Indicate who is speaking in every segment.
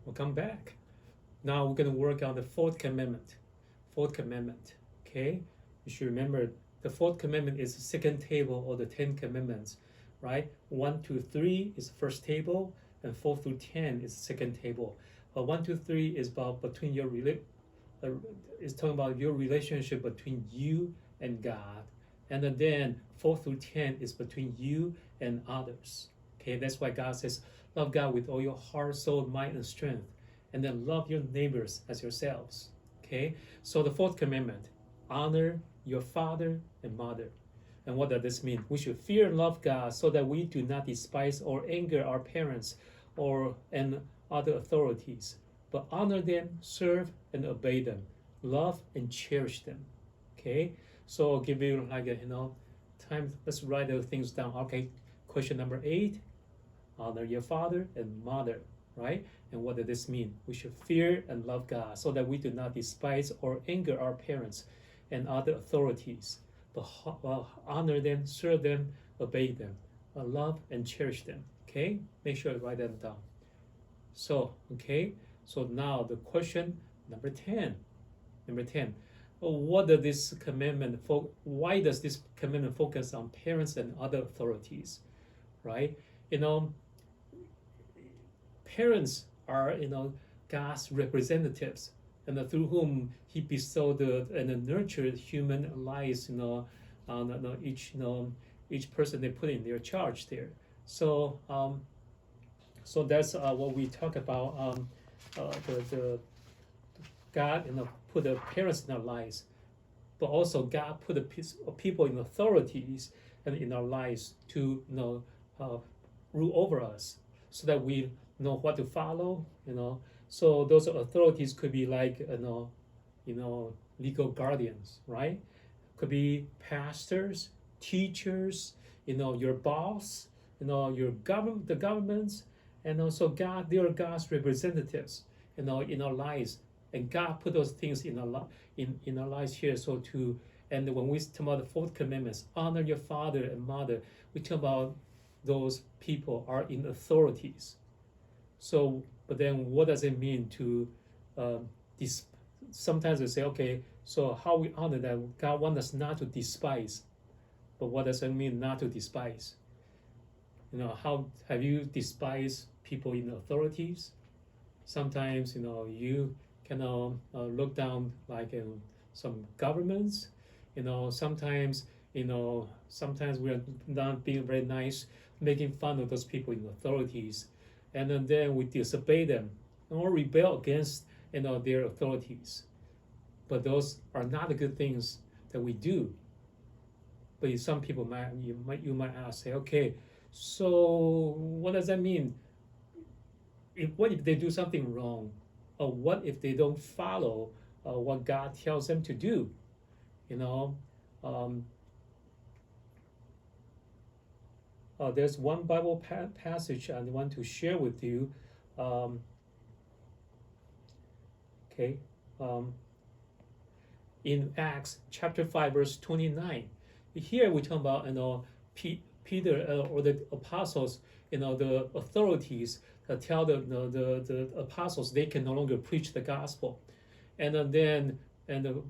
Speaker 1: We'll come back. Now we're going to work on the fourth commandment. Fourth commandment. Okay? You should remember the fourth commandment is the second table of the 10 commandments, right? 1 to 3 is the first table, and 4 through 10 is the second table. 1 to 3 is about between your is talking about your relationship between you and God, and then 4 through 10 is between you and others. Okay, that's why God says, love God with all your heart, soul, mind, and strength, and then love your neighbors as yourselves. Okay, so the fourth commandment, honor your father and mother. And what does this mean? We should fear and love God so that we do not despise or anger our parents and other authorities, but honor them, serve and obey them, love and cherish them. Okay, so I'll give you like time. Let's write those things down. Okay, question number 8: honor your father and mother, right? And what does this mean? We should fear and love God so that we do not despise or anger our parents and other authorities, but honor them, serve them, obey them, love and cherish them. Okay, make sure you write them down. So, okay, so now the question number 10. What does this commandment why does this commandment focus on parents and other authorities, right? Parents are God's representatives, and through whom He bestowed and nurtured human lives. Each person they put in their charge there. So so that's what we talk about. The God put the parents in our lives, but also God put the people in authorities and in our lives to rule over us, so that we know what to follow. So those authorities could be like legal guardians, right? Could be pastors, teachers, your boss, your the governments, and also God. They are God's representatives, in our lives, and God put those things in our lives here. And when we talk about the fourth commandments, honor your father and mother, we talk about those people are in authorities. So, but then what does it mean to sometimes we say, okay, so how we honor that? God wants us not to despise, but what does it mean not to despise? How have you despised people in authorities? Sometimes you can look down like in some governments. Sometimes we are not being very nice, making fun of those people in authorities, and then we disobey them or rebel against their authorities. But those are not the good things that we do. But some people you might ask, say, okay, so what does that mean? What if they do something wrong, or what if they don't follow what God tells them to do? There's one Bible passage I want to share with you. Okay, in Acts chapter 5 verse 29. Here we talk about Peter or the apostles, the authorities tell the apostles they can no longer preach the gospel, and the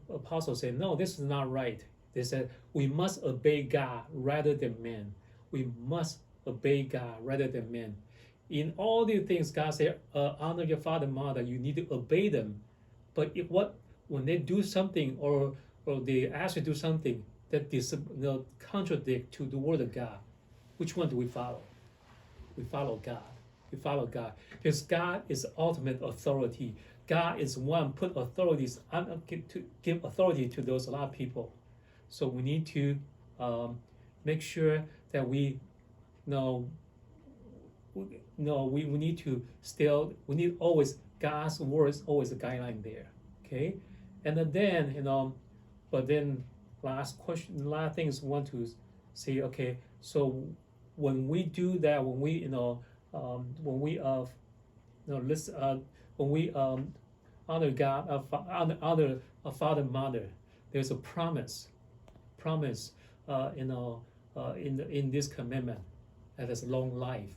Speaker 1: apostles say, no, this is not right. They said we must obey God rather than men. We must obey God rather than men. In all these things, God said, honor your father and mother. You need to obey them. But when they do something or they ask you to do something that contradict to the word of God, which one do we follow? We follow God. We follow God because God is ultimate authority. God is one put authorities to give authority to a lot of people. So we need to make sure that we need to we need always God's word is always a guideline there. Okay, and then but then last question, a lot of things want to say. Okay, so when we do that, when we honor God, honor a father and mother, there's a promise in this commandment that is long life.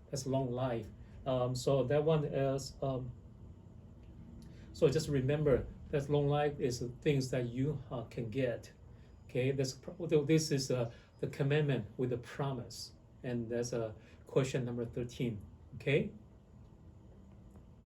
Speaker 1: That's long life. So that one is So just remember that long life is things that you can get. Okay, this is the commandment with a promise, and that's question number 13. Okay.